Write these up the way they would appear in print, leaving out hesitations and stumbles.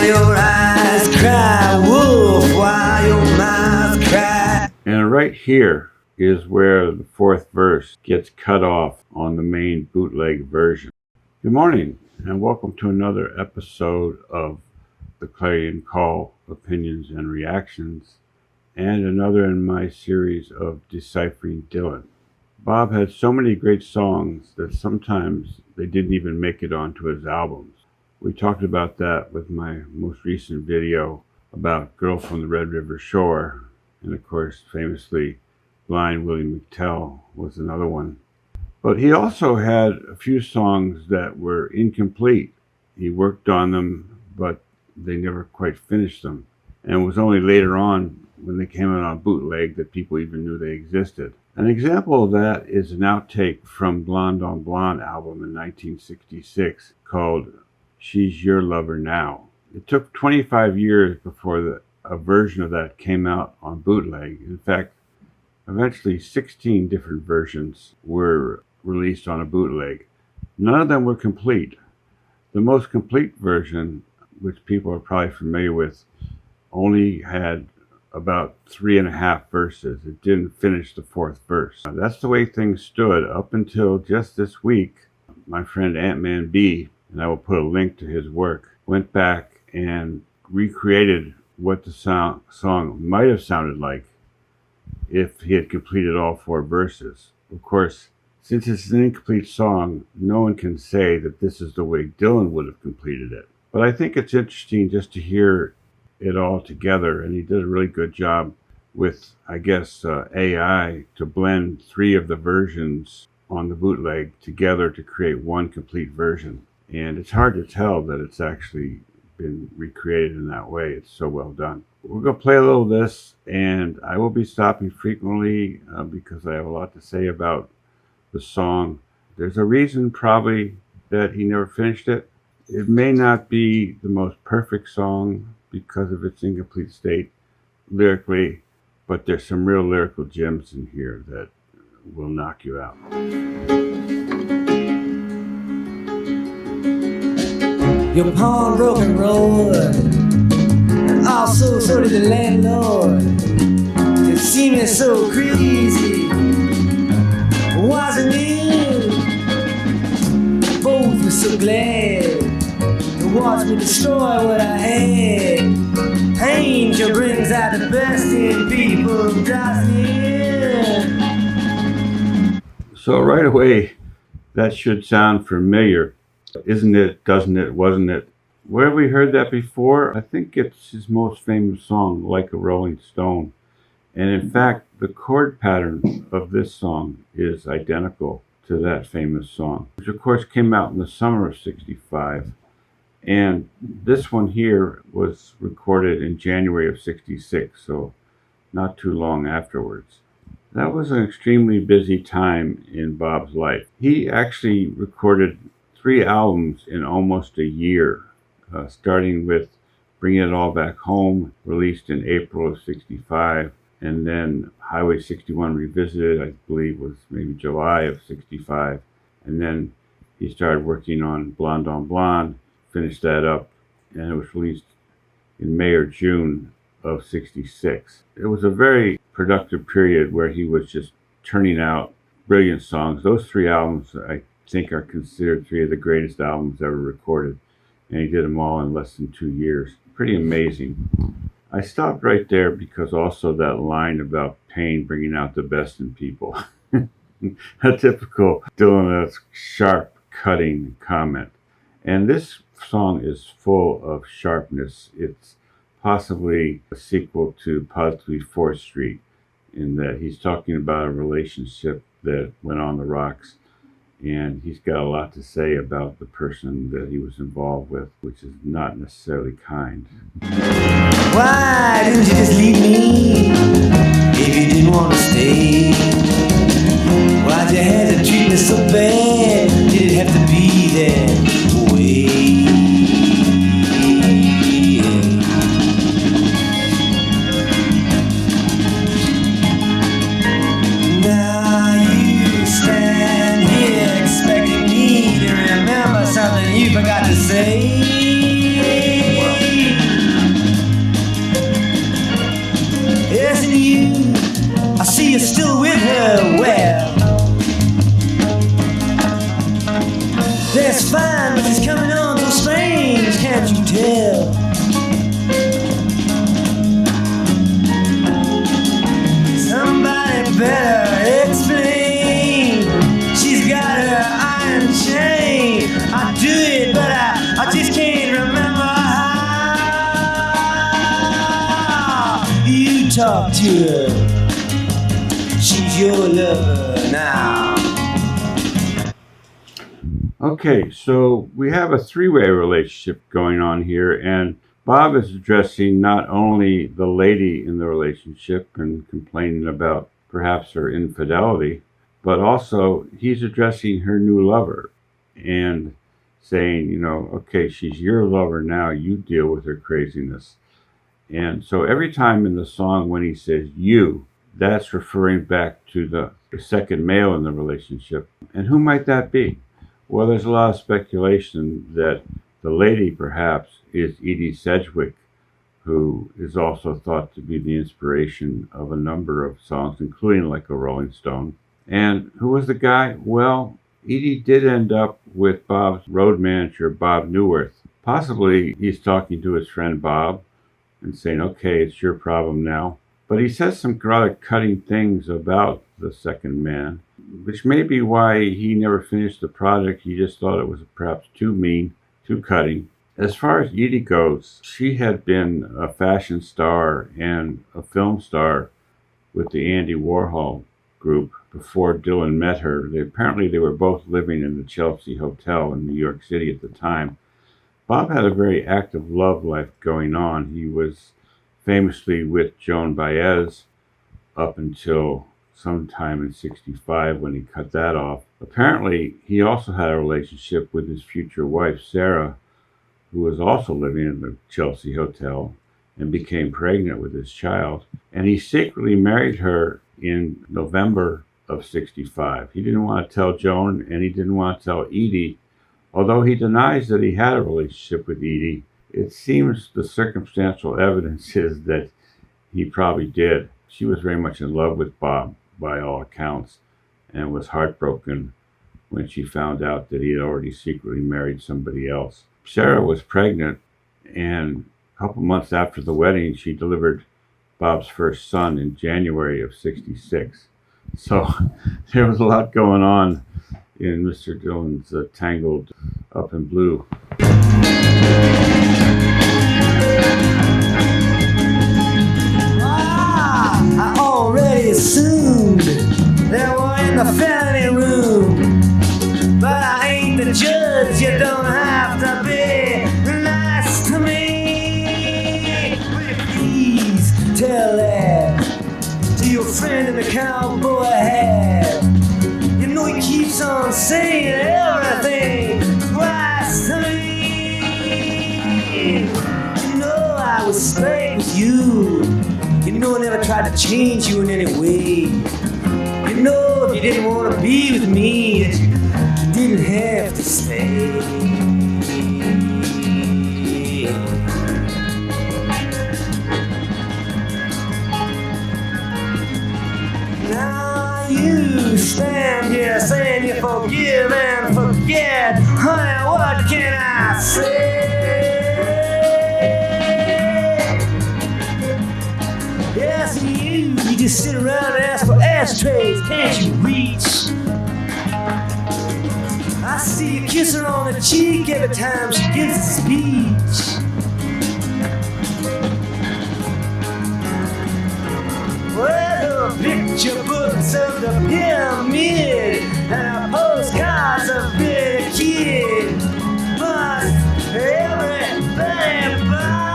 While your eyes cry wolf, while your mouth cry. And right here is where the fourth verse gets cut off on the main bootleg version. Good morning, and welcome to another episode of the Clarion Call Opinions and Reactions, and another in my series of Deciphering Dylan. Bob had so many great songs that sometimes they didn't even make it onto his albums. We talked about that with my most recent video about Girl from the Red River Shore, and of course, famously, Blind Willie McTell was another one. But he also had a few songs that were incomplete. He worked on them, but they never quite finished them. And it was only later on, when they came out on bootleg, that people even knew they existed. An example of that is an outtake from Blonde on Blonde album in 1966 called She's Your Lover Now. It took 25 years before a version of that came out on bootleg. In fact, eventually 16 different versions were released on a bootleg. None of them were complete. The most complete version, which people are probably familiar with, only had about 3.5 verses. It didn't finish the fourth verse. That's the way things stood up until just this week. My friend Ant-Man B, and I will put a link to his work, went back and recreated what the song might have sounded like if he had completed all 4 verses. Of course, since it's an incomplete song, no one can say that this is the way Dylan would have completed it. But I think it's interesting just to hear it all together, and he did a really good job with, I guess, AI to blend 3 of the versions on the bootleg together to create one complete version. And it's hard to tell that it's actually been recreated in that way. It's so well done. We're going to play a little of this, and I will be stopping frequently because I have a lot to say about the song. There's a reason probably that he never finished it. It may not be the most perfect song because of its incomplete state lyrically, but there's some real lyrical gems in here that will knock you out. Your pawnbroken road, and also so did the landlord. It seemed so crazy, wasn't it? Both were so glad to watch me destroy what I had. Pain sure brings out the best in people, doesn't it? So right away, that should sound familiar. Isn't it, doesn't it, wasn't it? Where have we heard that before? I think it's his most famous song, Like a Rolling Stone. And in fact, the chord pattern of this song is identical to that famous song, which of course came out in the summer of '65. And this one here was recorded in January of '66, so not too long afterwards. That was an extremely busy time in Bob's life. He actually recorded 3 albums in almost a year, starting with Bring It All Back Home, released in April of '65, and then Highway 61 Revisited, I believe was maybe July of '65, and then he started working on Blonde, finished that up, and it was released in May or June of '66. It was a very productive period where he was just turning out brilliant songs. Those 3 albums, I think, are considered 3 of the greatest albums ever recorded, and he did them all in less than 2 years. Pretty amazing. I stopped right there because also that line about pain bringing out the best in people. A typical Dylan sharp, cutting comment. And this song is full of sharpness. It's possibly a sequel to Positively 4th Street, in that he's talking about a relationship that went on the rocks, and he's got a lot to say about the person that he was involved with, which is not necessarily kind. Why didn't you just leave me if you didn't want to stay? Why'd you have to treat me so bad? Did it have to be that way? Now you stand here expecting me to remember something you forgot to say. talk to her. She's your lover now. Okay, so we have a three-way relationship going on here, and Bob is addressing not only the lady in the relationship and complaining about perhaps her infidelity, but also he's addressing her new lover and saying, okay, she's your lover now, you deal with her craziness. And so every time in the song when he says you, that's referring back to the second male in the relationship. And who might that be? Well, there's a lot of speculation that the lady perhaps is Edie Sedgwick, who is also thought to be the inspiration of a number of songs, including Like a Rolling Stone. And who was the guy? Well, Edie did end up with Bob's road manager, Bob Newworth. Possibly he's talking to his friend Bob and saying, okay, it's your problem now. But he says some rather cutting things about the second man, which may be why he never finished the project. He just thought it was perhaps too mean, too cutting. As far as Edie goes, she had been a fashion star and a film star with the Andy Warhol group before Dylan met her. Apparently they were both living in the Chelsea Hotel in New York City at the time. Bob had a very active love life going on. He was famously with Joan Baez up until sometime in 65 when he cut that off. Apparently, he also had a relationship with his future wife, Sarah, who was also living in the Chelsea Hotel and became pregnant with his child. And he secretly married her in November of 65. He didn't want to tell Joan and he didn't want to tell Edie. Although he denies that he had a relationship with Edie, it seems the circumstantial evidence is that he probably did. She was very much in love with Bob, by all accounts, and was heartbroken when she found out that he had already secretly married somebody else. Sarah was pregnant, and a couple months after the wedding, she delivered Bob's first son in January of 66. So there was a lot going on in Mr. Dylan's Tangled Up in Blue. I already assumed they were in the family room, but I ain't the judge. You don't have to be nice to me. Will you please tell that to your friend in the cowboy hat? You know he keeps on saying everything twice to me. You know I was straight with you. You know I never tried to change you in any way. You know if you didn't want to be with me, that you didn't have to stay. Now you stand here saying you forgive and forget. Honey, what can I say? Yes, you just sit around and ask for ashtrays, can't you reach? I see you kiss her on the cheek every time she gives a speech. Well, the picture books of the pyramid and the postcards of Billy Kid must everybody bow.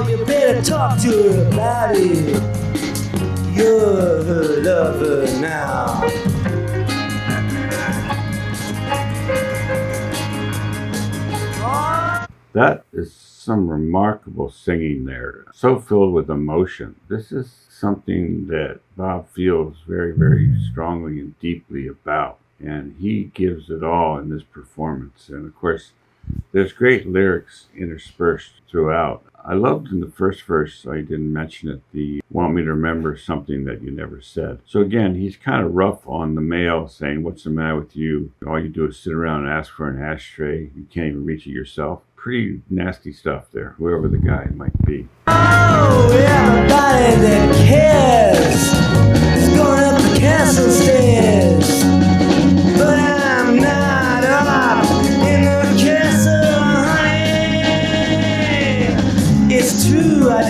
You better talk to her about it. You're her lover now. That is some remarkable singing there, so filled with emotion. This is something that Bob feels very, very strongly and deeply about, and he gives it all in this performance. And of course, there's great lyrics interspersed throughout. I loved in the first verse, I didn't mention it, the want me to remember something that you never said. So again, he's kind of rough on the male, saying, what's the matter with you? All you do is sit around and ask for an ashtray. You can't even reach it yourself. Pretty nasty stuff there, whoever the guy might be. Oh, everybody that cares is going up the castle stairs, but I'm not up in the castle, honey. It's true, I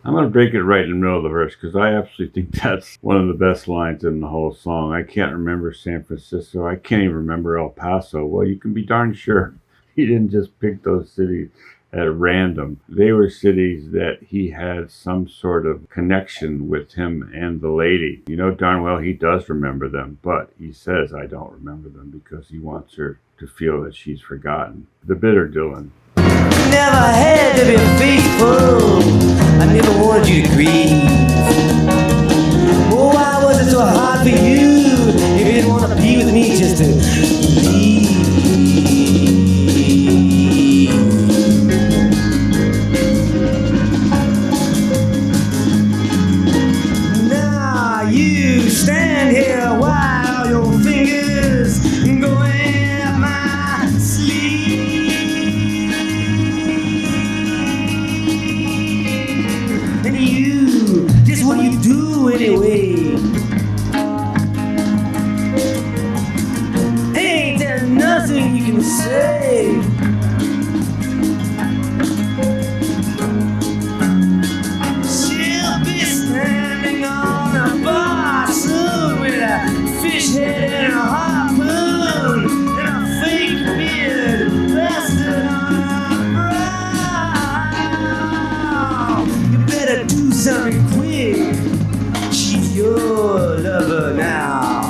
I'm going to break it right in the middle of the verse because I absolutely think that's one of the best lines in the whole song. I can't remember San Francisco. I can't even remember El Paso. Well, you can be darn sure he didn't just pick those cities at random. They were cities that he had some sort of connection with him and the lady. You know darn well he does remember them, but he says, I don't remember them because he wants her to feel that she's forgotten. The bitter Dylan. Never had to be faithful. I never wanted you to grieve. Oh, why was it so hard for you? If you didn't want to be with me, just to leave. Now you stand here while your fingers go in my sleeve. And you, just what you do anyway. Ain't there nothing you can say? She'll be standing on a bar soon with a fish head and a harpoon and a fake beard resting on her brow. You better do something quick. She's your lover now.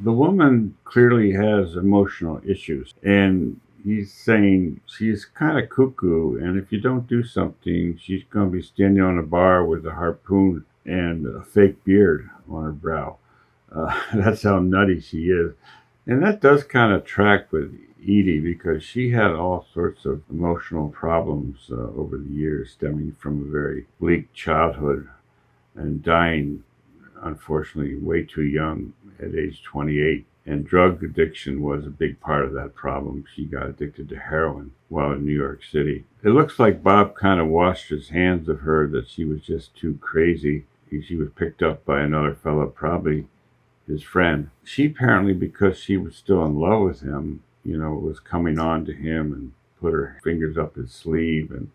The woman clearly has emotional issues, and he's saying she's kind of cuckoo, and if you don't do something, she's going to be standing on a bar with a harpoon and a fake beard on her brow. That's how nutty she is. And that does kind of track with Edie because she had all sorts of emotional problems over the years, stemming from a very bleak childhood and dying, unfortunately, way too young at age 28. And drug addiction was a big part of that problem. She got addicted to heroin while in New York City. It looks like Bob kind of washed his hands of her, that she was just too crazy. She was picked up by another fella, probably his friend. She apparently, because she was still in love with him, was coming on to him and put her fingers up his sleeve and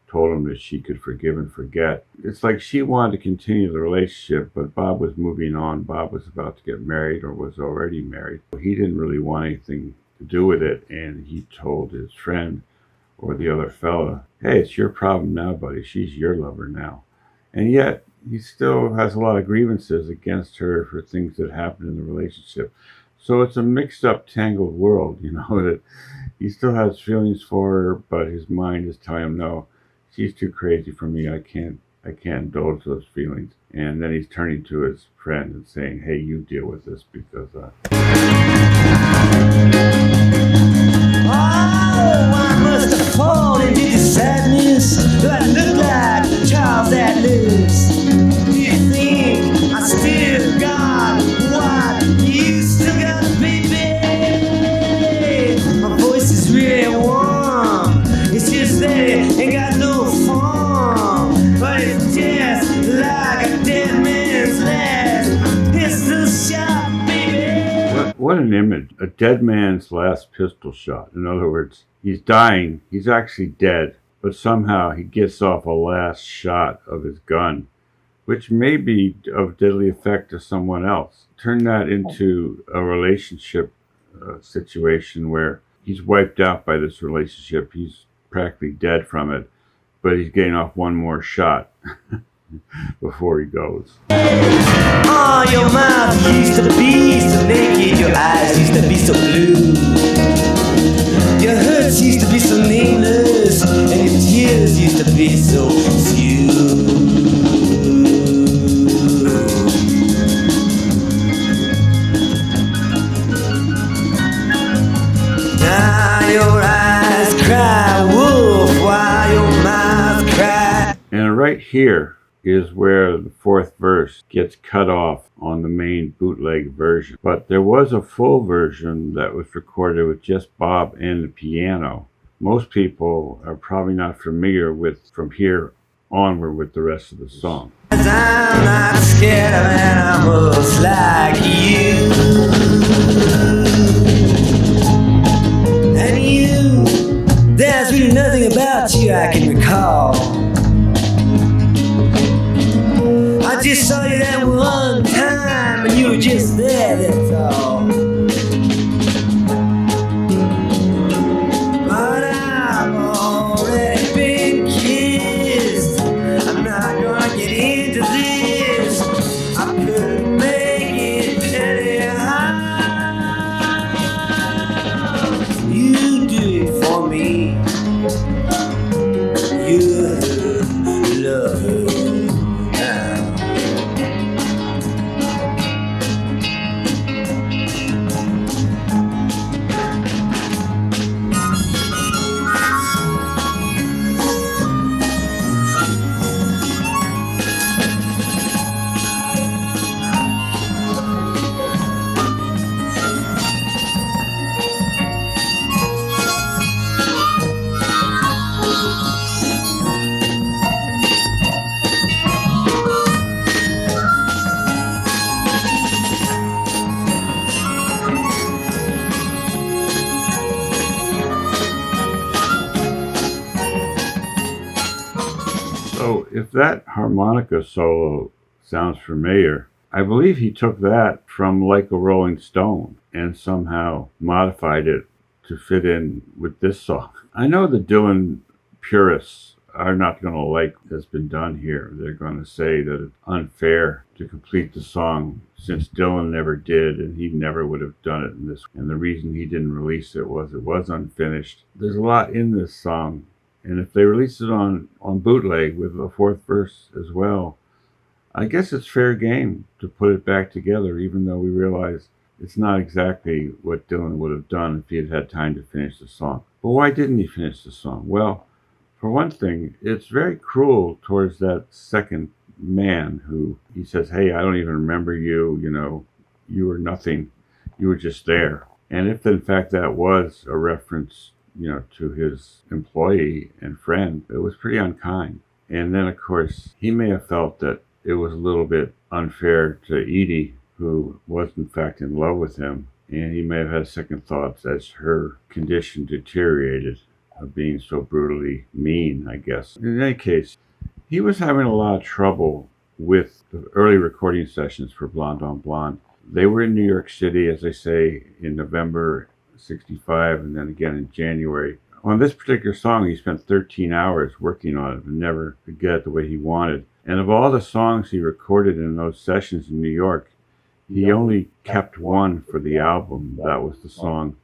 told him that she could forgive and forget. It's like she wanted to continue the relationship, but Bob was moving on. Bob was about to get married or was already married. He didn't really want anything to do with it, and he told his friend or the other fella, hey, it's your problem now, buddy. She's your lover now. And yet, he still has a lot of grievances against her for things that happened in the relationship. So it's a mixed up, tangled world, that he still has feelings for her, but his mind is telling him, no, she's too crazy for me. I can't indulge those feelings. And then he's turning to his friend and saying, hey, you deal with this because Oh, I must have fallen into this sadness. Do I look like Charles Atlas? Do you think I still got what you still got, baby? My voice is really warm. It's just that it ain't got no form, but it's just like a dead man's last pistol shot, baby. What an image. A dead man's last pistol shot. In other words, he's dying. He's actually dead. But somehow he gets off a last shot of his gun, which may be of deadly effect to someone else. Turn that into a relationship situation where he's wiped out by this relationship. He's practically dead from it, but he's getting off one more shot before he goes. Oh, your mouth used to be so naked, your eyes used to be so blue, your hurts used to be so nameless, and your tears used to be so few. Now your eyes cry wolf while your mouth cries. And right here is where the fourth verse gets cut off on the main bootleg version. But there was a full version that was recorded with just Bob and the piano. Most people are probably not familiar with from here onward with the rest of the song. I'm not scared of animals like you. And you, there's really nothing about about you I can recall. I just saw you that one time and you were just there, that's all. But I've already been kissed. I'm not gonna get into this. I couldn't make it anyhow. You do it for me. You love her now. So if that harmonica solo sounds familiar, I believe he took that from Like a Rolling Stone and somehow modified it to fit in with this song. I know the Dylan purists are not going to like what's been done here. They're going to say that it's unfair to complete the song since Dylan never did and he never would have done it in this. And the reason he didn't release it was unfinished. There's a lot in this song. And if they release it on Bootleg with a fourth verse as well, I guess it's fair game to put it back together, even though we realize it's not exactly what Dylan would have done if he had had time to finish the song. But why didn't he finish the song? Well, for one thing, it's very cruel towards that second man who he says, hey, I don't even remember you, you were nothing, you were just there. And if in fact that was a reference to his employee and friend, it was pretty unkind. And then, of course, he may have felt that it was a little bit unfair to Edie, who was in fact in love with him, and he may have had second thoughts as her condition deteriorated of being so brutally mean, I guess. In any case, he was having a lot of trouble with the early recording sessions for Blonde on Blonde. They were in New York City, as I say, in November 65 and then again in January. On this particular song, he spent 13 hours working on it and never could get it the way he wanted. And of all the songs he recorded in those sessions in New York, he only kept one for the album. That was the song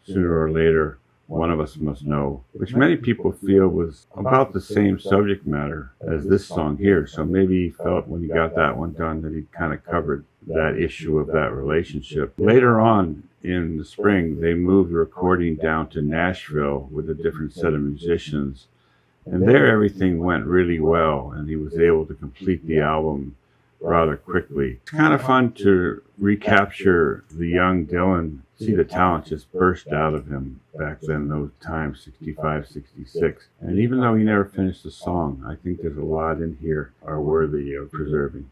Sooner or Later, One of Us Must Know, which many people feel was about the same subject matter as this song here. So maybe he felt when he got that one done that he kind of covered that issue of that relationship. Later on in the spring, they moved the recording down to Nashville with a different set of musicians. And there everything went really well, and he was able to complete the album rather quickly. It's kind of fun to recapture the young Dylan, see the talent just burst out of him back then, those times, 65, 66. And even though he never finished the song, I think there's a lot in here are worthy of preserving.